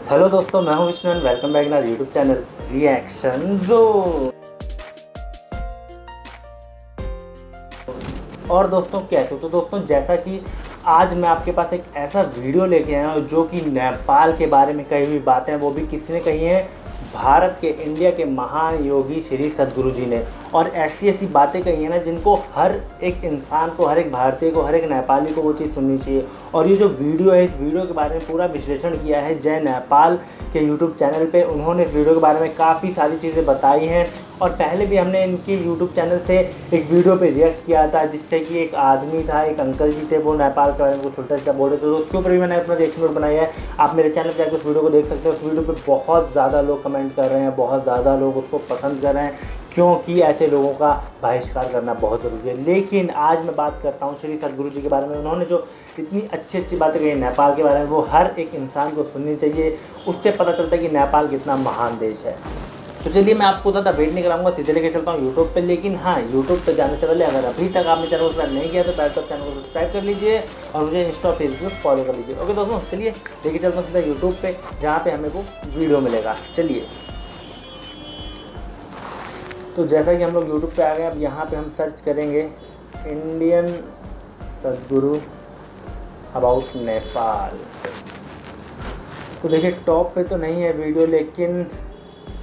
Hello दोस्तों, मैं हूं विष्णु एंड वेलकम बैक ना यूट्यूब चैनल रिएक्शन ज़ोन। और दोस्तों कैसे हो? तो दोस्तों जैसा कि आज मैं आपके पास एक ऐसा वीडियो लेके आया हूँ जो कि नेपाल के बारे में कही हुई बातें हैं, वो भी किसी ने कही है, भारत के, इंडिया के महान योगी श्री सद्गुरु जी ने। और ऐसी ऐसी बातें कही हैं ना जिनको हर एक इंसान को, हर एक भारतीय को, हर एक नेपाली को वो चीज़ सुननी चाहिए। और ये जो वीडियो है, इस वीडियो के बारे में पूरा विश्लेषण किया है जय नेपाल के यूट्यूब चैनल पे। उन्होंने इस वीडियो के बारे में काफ़ी सारी चीज़ें बताई हैं और पहले भी हमने इनके यूट्यूब चैनल से एक वीडियो पे रिएक्ट किया था जिससे कि एक आदमी था, एक अंकल जी थे, वो नेपाल के बारे में कुछ उल्टा सीधा बोल रहे थे। तो उसके ऊपर भी मैंने अपना रिएक्शन वीडियो बनाया है, आप मेरे चैनल पर जाकर उस वीडियो को देख सकते हो। उस वीडियो पर बहुत ज़्यादा लोग कमेंट कर रहे हैं, बहुत ज़्यादा लोग उसको पसंद कर रहे हैं, क्योंकि ऐसे लोगों का बहिष्कार करना बहुत ज़रूरी है। लेकिन आज मैं बात करता हूँ श्री सद्गुरु जी के बारे में। उन्होंने जो इतनी अच्छी अच्छी बातें कही नेपाल के बारे में, वो हर एक इंसान को सुननी चाहिए। उससे पता चलता है कि नेपाल कितना महान देश है। तो चलिए मैं आपको ज़्यादा वेट नहीं कराऊंगा, सीधे लेके चलता हूँ यूट्यूब पे। लेकिन हाँ, यूट्यूब पे जाने से पहले अगर अभी तक आपने चैनल को सब्सक्राइब नहीं किया तो बैठ कर चैनल को सब्सक्राइब कर लीजिए और मुझे इंस्टा फेसबुक फॉलो कर लीजिए। ओके दोस्तों, चलिए लेके चलता हूँ सीधा यूट्यूब पे, जहाँ पे हमें को वीडियो मिलेगा। चलिए, तो जैसा कि हम लोग यूट्यूब पे आ गए, अब यहाँ पे हम सर्च करेंगे इंडियन सद्गुरु अबाउट नेपाल। तो देखिए टॉप पे तो नहीं है वीडियो, लेकिन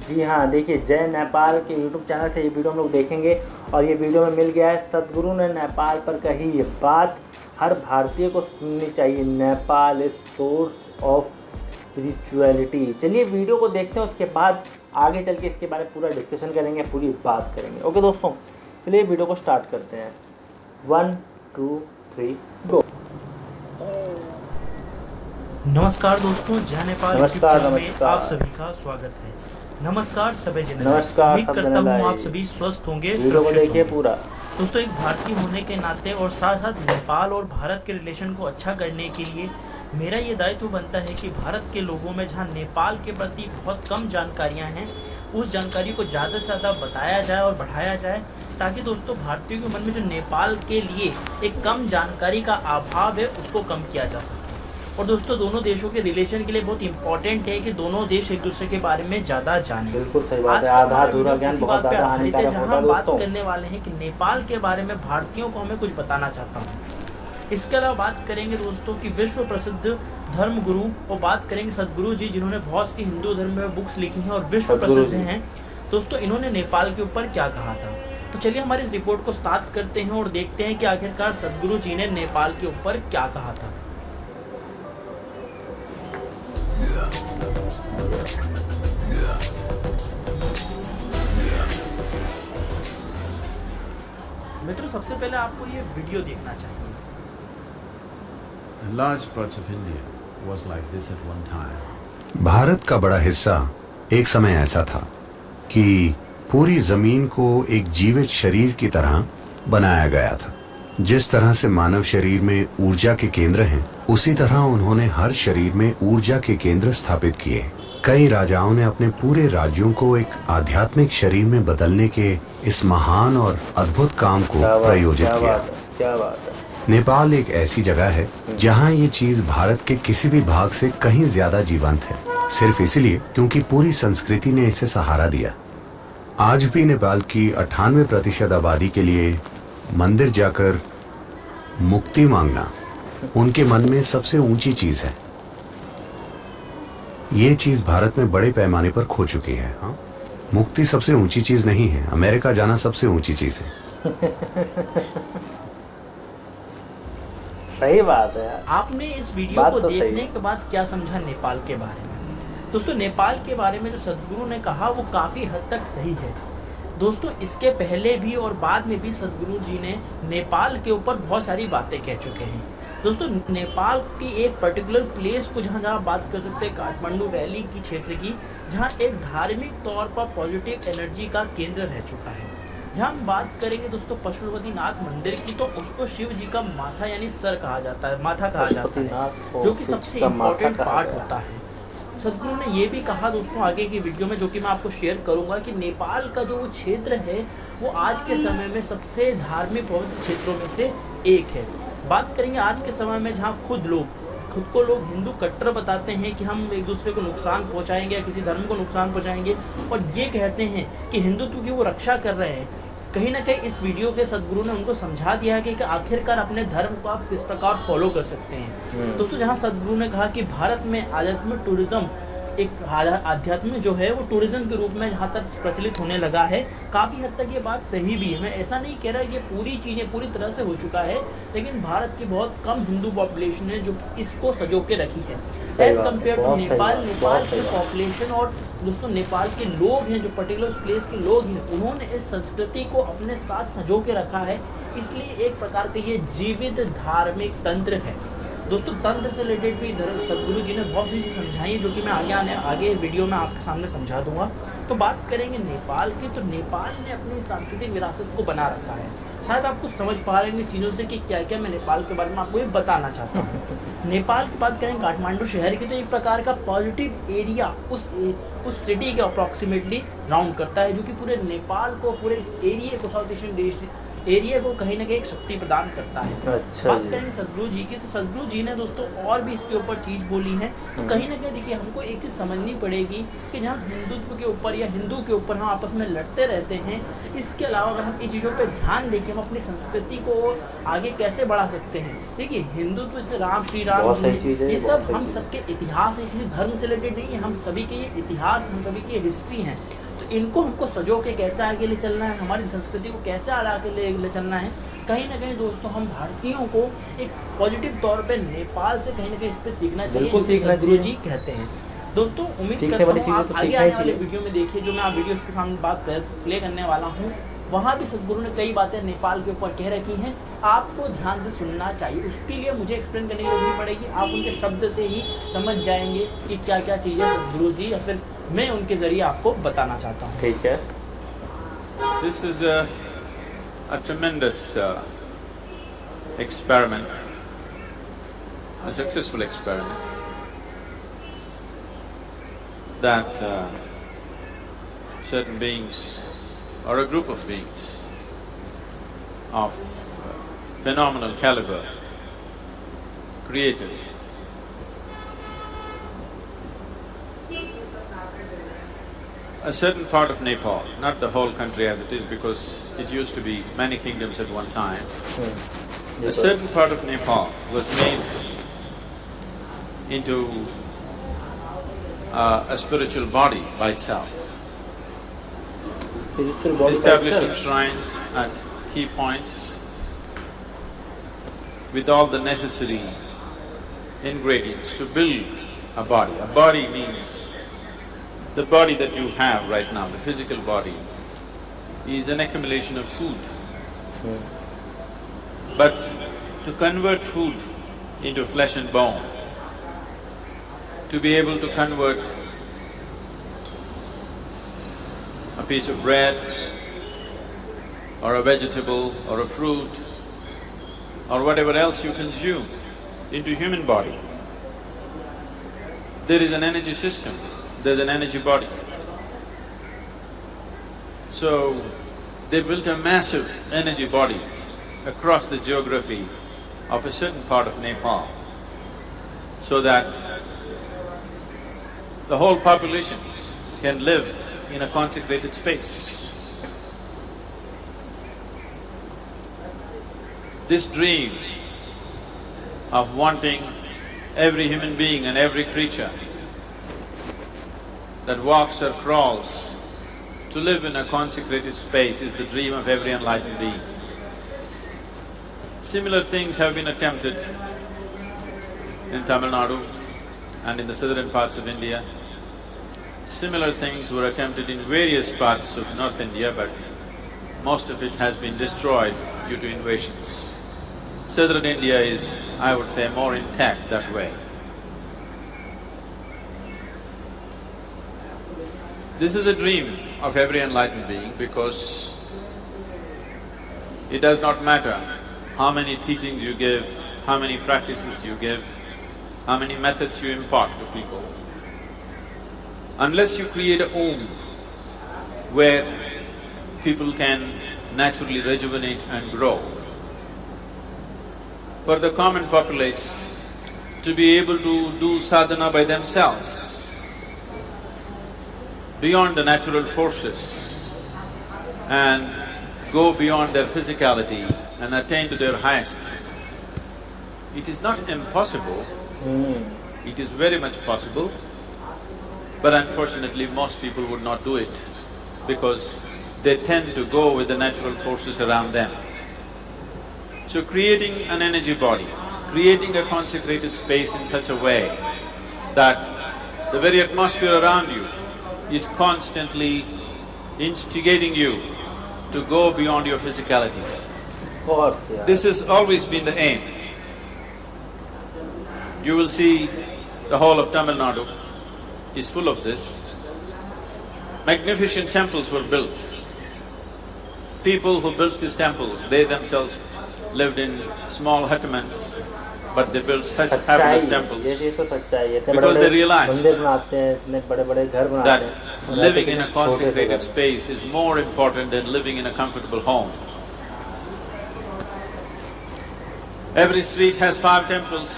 जी हाँ, देखिए जय नेपाल के यूट्यूब चैनल से ये वीडियो हम लोग देखेंगे और ये वीडियो में मिल गया है, सद्गुरु ने नेपाल पर कही ये बात हर भारतीय को सुननी चाहिए, Nepal is source of spirituality. चलिए वीडियो को देखते हैं, उसके बाद आगे चल के इसके बारे में पूरा डिस्कशन करेंगे, पूरी बात करेंगे। ओके दोस्तों, चलिए वीडियो को स्टार्ट करते हैं। 1 2 3 गो। नमस्कार दोस्तों, जय नेपाल नमस्कार, में नमस्कार। आप सभी का स्वागत है। नमस्कार सभी जन, नमस्कार, उम्मीद सब करता जनता हूँ है। आप सभी स्वस्थ होंगे, वीडियो को सुरक्षित देखिए होंगे। पूरा। दोस्तों, एक भारतीय होने के नाते और साथ साथ नेपाल और भारत के रिलेशन को अच्छा करने के लिए मेरा ये दायित्व बनता है कि भारत के लोगों में जहाँ नेपाल के प्रति बहुत कम जानकारियाँ हैं, उस जानकारी को ज़्यादा से ज़्यादा बताया जाए और बढ़ाया जाए, ताकि दोस्तों भारतीयों के मन में जो नेपाल के लिए एक कम जानकारी का अभाव है उसको कम किया जा सके। और दोस्तों, दोनों देशों के रिलेशन के लिए बहुत इंपॉर्टेंट है कि दोनों देश एक दूसरे के बारे में ज़्यादा जाने। बिल्कुल सही बात है, आधा अधूरा ज्ञान बहुत ज़्यादा हानिकारक होता जहाँ है बात दोस्तों। करने वाले हैं कि नेपाल के बारे में भारतीयों को हमें कुछ बताना चाहता हूँ। इसके अलावा बात करेंगे दोस्तों कि विश्व प्रसिद्ध धर्म गुरु, और बात करेंगे सद्गुरु जी, जिन्होंने बहुत सी हिंदू धर्म में बुक्स लिखी हैं और विश्व प्रसिद्ध हैं। दोस्तों, इन्होंने नेपाल के ऊपर क्या कहा था। तो चलिए हमारी इस रिपोर्ट को स्टार्ट करते हैं और देखते हैं कि आखिरकार सद्गुरु जी ने नेपाल के ऊपर क्या कहा था। मित्रों, सबसे पहले आपको ये वीडियो देखना चाहिए। Large parts of India was like this at one time. Bharat का बड़ा हिस्सा एक समय ऐसा था कि पूरी जमीन को एक जीवित शरीर की तरह बनाया गया था। जिस तरह से मानव शरीर में ऊर्जा के केंद्र हैं, उसी तरह उन्होंने हर शरीर में ऊर्जा के केंद्र स्थापित किए। कई राजाओं ने अपने पूरे राज्यों को एक आध्यात्मिक शरीर में बदलने के इस महान और अद्भुत काम को प्रायोजित किया। क्या बात है। नेपाल एक ऐसी जगह है जहां ये चीज भारत के किसी भी भाग से कहीं ज्यादा जीवंत है, सिर्फ इसलिए क्योंकि पूरी संस्कृति ने इसे सहारा दिया। आज भी नेपाल की 98% आबादी के लिए मंदिर जाकर मुक्ति मांगना उनके मन में सबसे ऊंची चीज है। ये चीज भारत में बड़े पैमाने पर खो चुकी है। हाँ, मुक्ति सबसे ऊंची चीज नहीं है, अमेरिका जाना सबसे ऊंची चीज है। सही बात है यार। आपने इस वीडियो को देखने के बाद क्या समझा नेपाल के बारे में? दोस्तों, नेपाल के बारे में जो सद्गुरु ने कहा वो काफ़ी हद तक सही है। दोस्तों, इसके पहले भी और बाद में भी सद्गुरु जी ने नेपाल के ऊपर बहुत सारी बातें कह चुके हैं। दोस्तों, नेपाल की एक पर्टिकुलर प्लेस को जहाँ बात कर सकते हैं, काठमांडू वैली की क्षेत्र की, जहाँ एक धार्मिक तौर पर पॉजिटिव एनर्जी का केंद्र रह चुका है। जहाँ हम बात करेंगे दोस्तों पशुपतिनाथ मंदिर की, तो उसको शिव जी का माथा यानी सर कहा जाता है, माथा कहा जाता है, जो कि सबसे इम्पोर्टेंट पार्ट होता है। सद्गुरु ने ये भी कहा दोस्तों आगे की वीडियो में, जो कि मैं आपको शेयर करूंगा, कि नेपाल का जो क्षेत्र है वो आज के समय में सबसे धार्मिक पवित्र क्षेत्रों में से एक है। बात करेंगे आज के समय में जहाँ खुद लोग खुद को लोग हिंदू कट्टर बताते हैं कि हम एक दूसरे को नुकसान पहुंचाएंगे या किसी धर्म को नुकसान पहुंचाएंगे, और ये कहते हैं कि हिंदुत्व की वो रक्षा कर रहे हैं। कहीं ना कहीं इस वीडियो के सदगुरु ने उनको समझा दिया है कि आखिरकार अपने धर्म को आप किस प्रकार फॉलो कर सकते हैं। दोस्तों, जहां सदगुरु ने कहा कि भारत में आध्यात्मिक टूरिज्म, एक आध्यात्म जो है वो टूरिज्म के रूप में जहाँ तक प्रचलित होने लगा है, काफ़ी हद तक ये बात सही भी है। मैं ऐसा नहीं कह रहा कि ये पूरी चीज़ें पूरी तरह से हो चुका है, लेकिन भारत की बहुत कम हिंदू पॉपुलेशन है जो इसको संजो के रखी है as compare to Nepal. Nepal की पॉपुलेशन और दोस्तों नेपाल के लोग हैं, जो पर्टिकुलर उस प्लेस के लोग हैं, उन्होंने इस संस्कृति को अपने साथ संजो के रखा है। इसलिए एक प्रकार का ये जीवित धार्मिक तंत्र है। दोस्तों, तंत्र से रिलेटेड भी सदगुरु जी ने बहुत सी चीज़ें समझाई हैं, जो कि मैं आगे वीडियो में आपके सामने समझा दूंगा। तो बात करेंगे नेपाल की, तो नेपाल ने अपनी सांस्कृतिक विरासत को बना रखा है। शायद आप कुछ समझ पा रहे हैं चीज़ों से कि क्या क्या मैं नेपाल के बारे में आपको ये बताना चाहता हूँ। नेपाल की बात करें काठमांडू शहर की, तो एक प्रकार का पॉजिटिव एरिया उस सिटी के अप्रॉक्सीमेटली राउंड करता है, जो कि पूरे नेपाल को, पूरे इस एरिया को, साउथ एशियन एरिया को कहीं ना कहीं एक शक्ति प्रदान करता है। अच्छा, बात करेंगे सदगुरु जी की, तो सदगुरु जी ने दोस्तों और भी इसके ऊपर चीज़ बोली है। तो कहीं ना कहीं देखिए, हमको एक चीज़ समझनी पड़ेगी कि जहाँ हिंदुत्व के ऊपर या हिंदू के ऊपर हम आपस में लड़ते रहते हैं, इसके अलावा अगर हम इस चीज़ों पर ध्यान दें कि हम अपनी संस्कृति को आगे कैसे बढ़ा सकते हैं। देखिए, हिंदुत्व से राम, श्री राम, ये सब हम सबके इतिहास है, किसी धर्म से रिलेटेड नहीं है, हम सभी के ये इतिहास, हम सभी की हिस्ट्री हैं। इनको हमको सजो के कैसे आगे ले चलना है, हमारी संस्कृति को कैसे आगे ले चलना है। कहीं ना कहीं दोस्तों, हम भारतीयों को एक पॉजिटिव तौर पे नेपाल से कहीं ना कहीं इस पे सीखना चाहिए, सदगुरु जी कहते हैं। दोस्तों, उम्मीद करता हूँ आप आगे आने वाले वीडियो में देखिए, जो मैं आप वीडियो के सामने बात प्ले करने वाला हूँ, वहाँ भी सदगुरु ने कई बातें नेपाल के ऊपर कह रखी हैं, आपको ध्यान से सुनना चाहिए। उसके लिए मुझे एक्सप्लेन करने की जरूरत नहीं पड़ेगी, आप उनके शब्द से ही समझ जाएंगे कि क्या क्या चीज़ें सदगुरु जी या फिर मैं उनके जरिए आपको बताना चाहता हूँ। ठीक है। This is a tremendous experiment, a successful experiment that certain beings or a group of beings of phenomenal caliber created. A certain part of Nepal, not the whole country as it is, because it used to be many kingdoms at one time. A certain part of Nepal was made into a spiritual body by itself. Establishing shrines at key points with all the necessary ingredients to build a body. A body means the body that you have right now, the physical body, is an accumulation of food. But to convert food into flesh and bone, to be able to convert a piece of bread or a vegetable or a fruit or whatever else you consume into human body, there is an energy system, there's an energy body. So they built a massive energy body across the geography of a certain part of Nepal, so that the whole population can live in a consecrated space. This dream of wanting every human being and every creature that walks or crawls to live in a consecrated space is the dream of every enlightened being. Similar things have been attempted in Tamil Nadu and in the southern parts of India. Similar things were attempted in various parts of North India, but most of it has been destroyed due to invasions. Southern India is, I would say, more intact that way. This is a dream of every enlightened being, because it does not matter how many teachings you give, how many practices you give, how many methods you impart to people. Unless you create a home where people can naturally rejuvenate and grow, for the common populace to be able to do sadhana by themselves, beyond the natural forces, and go beyond their physicality and attain to their highest. It is not impossible, it is very much possible, but unfortunately most people would not do it because they tend to go with the natural forces around them. So creating an energy body, creating a consecrated space in such a way that the very atmosphere around you is constantly instigating you to go beyond your physicality. Of course, yeah. This has always been the aim. You will see the whole of Tamil Nadu is full of this. Magnificent temples were built. People who built these temples, they themselves lived in small hutments, but they built such fabulous temples ये तो सच्चाई है। इतने because बड़े-बड़े they realized मंदिर बनाते हैं, इतने बड़े-बड़े घर बनाते that हैं। living in a छोटे से consecrated घर। space is more important than living in a comfortable home. Every street has 5 temples.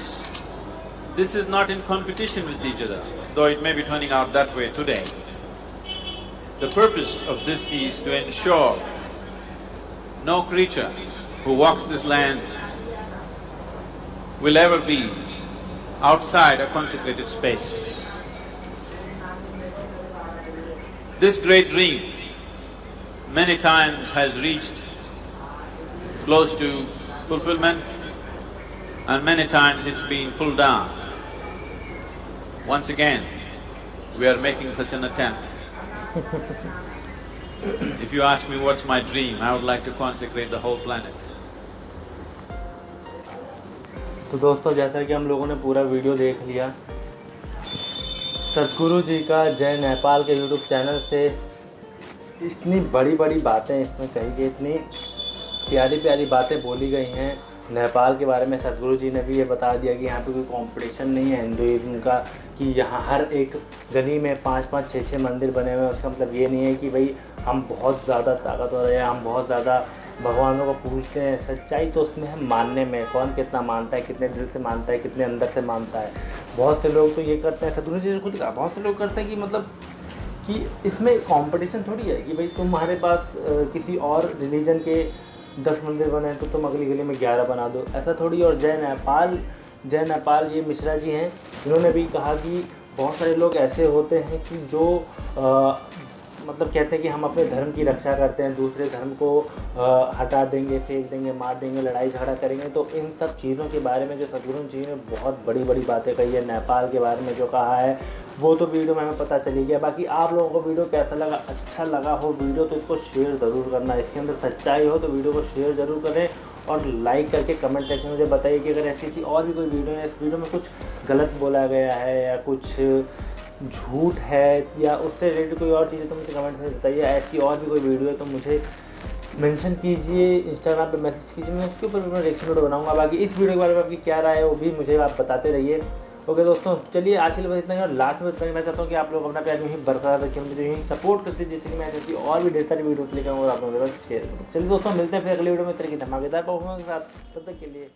This is not in competition with each other, though it may be turning out that way today. The purpose of this is to ensure no creature who walks this land will ever be outside a consecrated space. This great dream many times has reached close to fulfillment, and many times it's been pulled down. Once again, we are making such an attempt. If you ask me what's my dream, I would like to consecrate the whole planet. तो दोस्तों, जैसा कि हम लोगों ने पूरा video देख लिया, सद्गुरु जी का जय नेपाल के यूट्यूब चैनल से इतनी बड़ी बड़ी बातें इसमें कही गई, इतनी प्यारी प्यारी बातें बोली गई हैं नेपाल के बारे में। सद्गुरु जी ने भी ये बता दिया कि यहाँ पे कोई कंपटीशन नहीं है हिंदुइज्म का, कि यहाँ हर एक गली में 5-5, 6-6 मंदिर बने हुए हैं। उसका मतलब ये नहीं है कि भाई हम बहुत ज़्यादा ताकतवर हैं, हम बहुत ज़्यादा भगवानों को पूजते हैं। सच्चाई तो उसमें है मानने में, कौन कितना मानता है, कितने दिल से मानता है, कितने अंदर से मानता है। बहुत से लोग तो ये करते हैं, सद्गुरु जी ने खुद कहा, बहुत से लोग करते हैं कि मतलब कि इसमें कंपटीशन थोड़ी है कि भाई तुम्हारे पास किसी और रिलीजन के 10 मंदिर बने हैं तो तुम अगली गली में 11 बना दो, ऐसा थोड़ी। और जय नेपाल ये मिश्रा जी हैं, इन्होंने भी कहा कि बहुत सारे लोग ऐसे होते हैं कि जो मतलब कहते हैं कि हम अपने धर्म की रक्षा करते हैं, दूसरे धर्म को हटा देंगे, फेंक देंगे, मार देंगे, लड़ाई झगड़ा करेंगे। तो इन सब चीज़ों के बारे में जो सद्गुरु जी ने बहुत बड़ी बड़ी बातें कही है, नेपाल के बारे में जो कहा है, वो तो वीडियो में हमें पता चली गया। बाकी आप लोगों को वीडियो कैसा लगा, अच्छा लगा हो वीडियो तो इसको शेयर ज़रूर करना, इसके अंदर सच्चाई हो तो वीडियो को शेयर ज़रूर करें और लाइक करके कमेंट सेक्शन में मुझे बताइए कि अगर ऐसी और भी कोई वीडियो है, इस वीडियो में कुछ गलत बोला गया है या कुछ झूठ है या उससे रिलेटेड कोई और चीज़ है तो मुझे कमेंट में बताइए। ऐसी और भी कोई वीडियो है तो मुझे मेंशन कीजिए, इंस्टाग्राम पे मैसेज कीजिए, मैं उसके ऊपर अपना रिएक्शन वीडियो बनाऊंगा। बाकी इस वीडियो के बारे में आपकी क्या राय है वो भी मुझे आप बताते रहिए। ओके दोस्तों, चलिए आज के लिए बस इतना ही और लास्ट में इतना कहना चाहता हूँ कि आप लोग अपना प्यार यूँ ही बरकरार रखिए, मुझे यूँ ही सपोर्ट करते जैसे कि मैं ऐसी और भी ढेर सारी वीडियोस लेकर और आप लोगों के साथ शेयर करूँ। चलिए दोस्तों, मिलते हैं फिर अगली वीडियो में तरह की धमाकेदार परफॉर्मेंस के साथ। तब तक के लिए